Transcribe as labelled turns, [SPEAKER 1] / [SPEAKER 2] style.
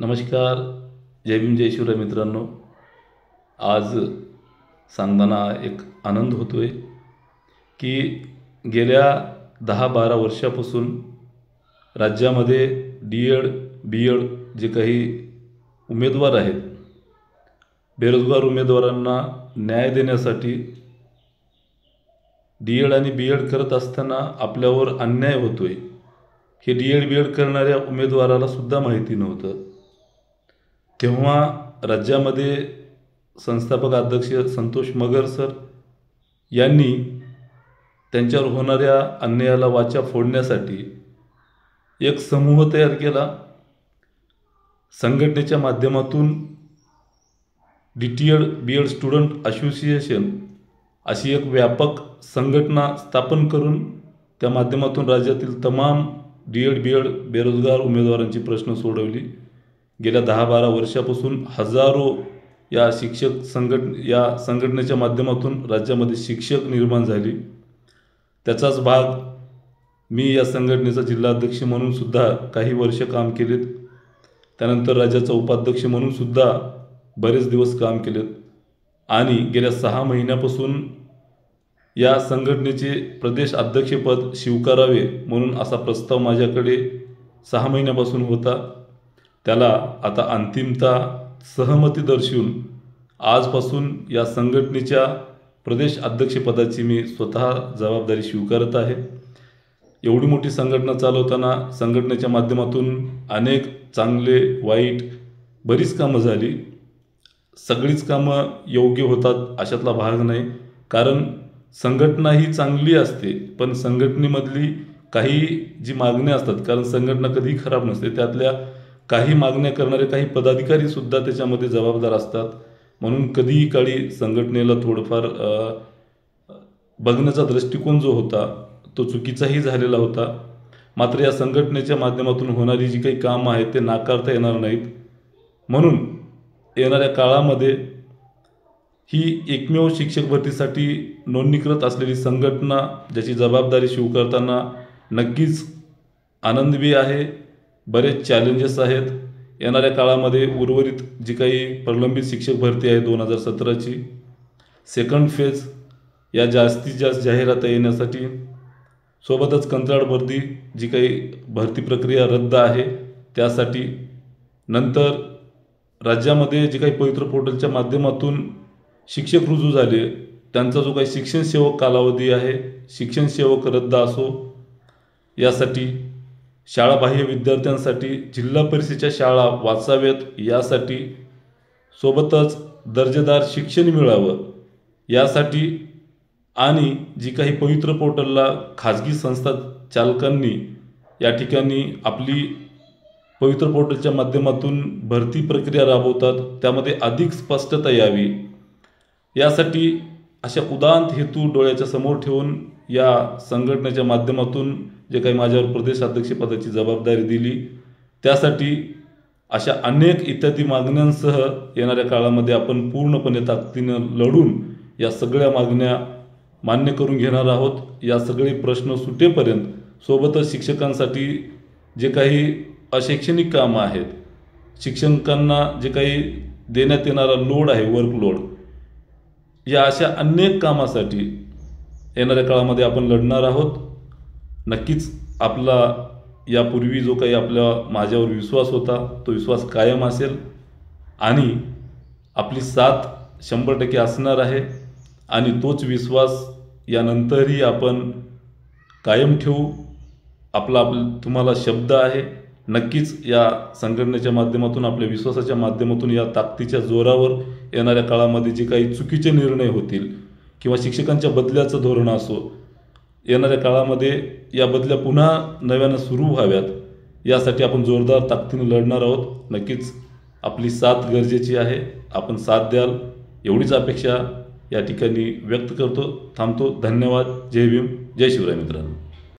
[SPEAKER 1] नमस्कार. जय भीम जय शिवराय मित्रांनो. आज सांगताना एक आनंद होतोय की गेल्या 10-12 वर्षापासून राज्यामध्ये डी.एड. बी.एड. जे काही उमेदवार आहेत, बेरोजगार उमेदवारांना न्याय देण्यासाठी डी.एड. आणि बी.एड. करत असताना आपल्यावर अन्याय होतोय हे डी.एड. बी.एड. करणाऱ्या उमेदवाराला सुद्धा माहिती नव्हतं. तेव्हा राज्यामध्ये संस्थापक अध्यक्ष संतोष मगर सर यांनी त्यांच्यावर होणाऱ्या अन्यायाला वाचा फोडण्यासाठी एक समूह तयार केला. संघटनेच्या माध्यमातून डी.एड. बी.एड. स्टुडंट असोसिएशन अशी एक व्यापक संघटना स्थापन करून त्या माध्यमातून राज्यातील तमाम डी.एड. बी.एड. बेरोजगार उमेदवारांची प्रश्न सोडवली. गेल्या 10-12 वर्षापासून हजारो या संघटनेच्या माध्यमातून राज्यामध्ये शिक्षक निर्माण झाली. त्याचाच भाग मी या संघटनेचा जिल्हाध्यक्ष म्हणून सुद्धा काही वर्ष काम केलेत. त्यानंतर राज्याचा उपाध्यक्ष म्हणून सुद्धा बरेच दिवस काम केलेत आणि गेल्या 6 महिन्यापासून या संघटनेचे प्रदेश अध्यक्षपद स्वीकारावे म्हणून असा प्रस्ताव माझ्याकडे 6 महिन्यापासून होता. त्याला आता अंतिमतः सहमती दर्शवून आजपासून या संघटनेच्या प्रदेश अध्यक्षपदाची मी स्वतः जबाबदारी स्वीकारत आहे. एवढी मोठी संघटना चालवताना संघटनेच्या माध्यमातून अनेक चांगले वाईट बरीच कामं झाली. सगळीच कामं योग्य होतात अशातला भाग नाही, कारण संघटना ही चांगली असते, पण संघटनेमधली काही जी मागण्या असतात, कारण संघटना कधीही खराब नसते, त्यातल्या काही मागण्या करणारे काही पदाधिकारी सुद्धा त्याच्यामध्ये जबाबदार असतात. म्हणून कधीही काळी संघटनेला थोडंफार बघण्याचा दृष्टिकोन जो होता तो चुकीचाही झालेला होता. मात्र या संघटनेच्या माध्यमातून होणारी जी काही कामं आहेत ते नाकारता येणार नाहीत. म्हणून येणाऱ्या काळामध्ये ही एकमेव शिक्षक भरतीसाठी नोंदणीकृत असलेली संघटना ज्याची जबाबदारी स्वीकारताना नक्कीच आनंदही आहे. बरेच चॅलेंजेस आहेत. येणाऱ्या काळामध्ये उर्वरित जी काही प्रलंबित शिक्षक भरती आहे 2017ची सेकंड फेज या जास्तीत जास्त जाहिरात येण्यासाठी, सोबतच कंत्राट भरती जी काही भरती प्रक्रिया रद्द आहे त्यासाठी, नंतर राज्यामध्ये जे काही पवित्र पोर्टलच्या माध्यमातून शिक्षक रुजू झाले त्यांचा जो काही शिक्षण सेवक कालावधी आहे, शिक्षण सेवक रद्द असो यासाठी, शाळाबाह्य विद्यार्थ्यांसाठी जिल्हा परिषदेच्या शाळा वाचाव्यात यासाठी, सोबतच दर्जेदार शिक्षण मिळावं यासाठी, आणि जी काही पवित्र पोर्टलला खाजगी संस्था चालकांनी या ठिकाणी आपली पवित्र पोर्टलच्या माध्यमातून भरती प्रक्रिया राबवतात त्यामध्ये अधिक स्पष्टता यावी यासाठी अशा उदात्त हेतू डोळ्याच्या समोर ठेवून या संघटनेच्या माध्यमातून जे काही माझ्यावर प्रदेश अध्यक्षपदाची जबाबदारी दिली त्यासाठी अशा अनेक इत्यादी मागण्यांसह येणाऱ्या काळामध्ये आपण पूर्णपणे ताकदीनं लढून या सगळ्या मागण्या मान्य करून घेणार आहोत. या सगळे प्रश्न सुटेपर्यंत, सोबतच शिक्षकांसाठी जे काही अशैक्षणिक कामं आहेत, शिक्षकांना जे काही देण्यात येणारा लोड आहे, वर्कलोड, या अशा अनेक कामासाठी येणाऱ्या काळामध्ये आपण लढणार आहोत. नक्कीच आपला यापूर्वी जो काही माझ्यावर विश्वास होता तो विश्वास कायम असेल आणि आपली साथ 100% असणार आहे आणि तोच विश्वास यानंतरही आपण कायम ठेवू. तुम्हाला शब्द आहे. नक्कीच या संघटनेच्या माध्यमातून, आपल्या विश्वासाच्या माध्यमातून, या ताकदीच्या जोरावर येणाऱ्या काळामध्ये जे काही चुकीचे निर्णय होतील किंवा शिक्षकांच्या बदल्याचं धोरण असो, येणाऱ्या काळामध्ये या बदल्या पुन्हा नव्यानं सुरू व्हाव्यात यासाठी आपण जोरदार ताकदीने लढणार आहोत. नक्कीच आपली साथ गरजेची आहे. आपण साथ द्याल एवढीच अपेक्षा या ठिकाणी व्यक्त करतो. थांबतो. धन्यवाद. जय भीम जय शिवराय मित्रांनो.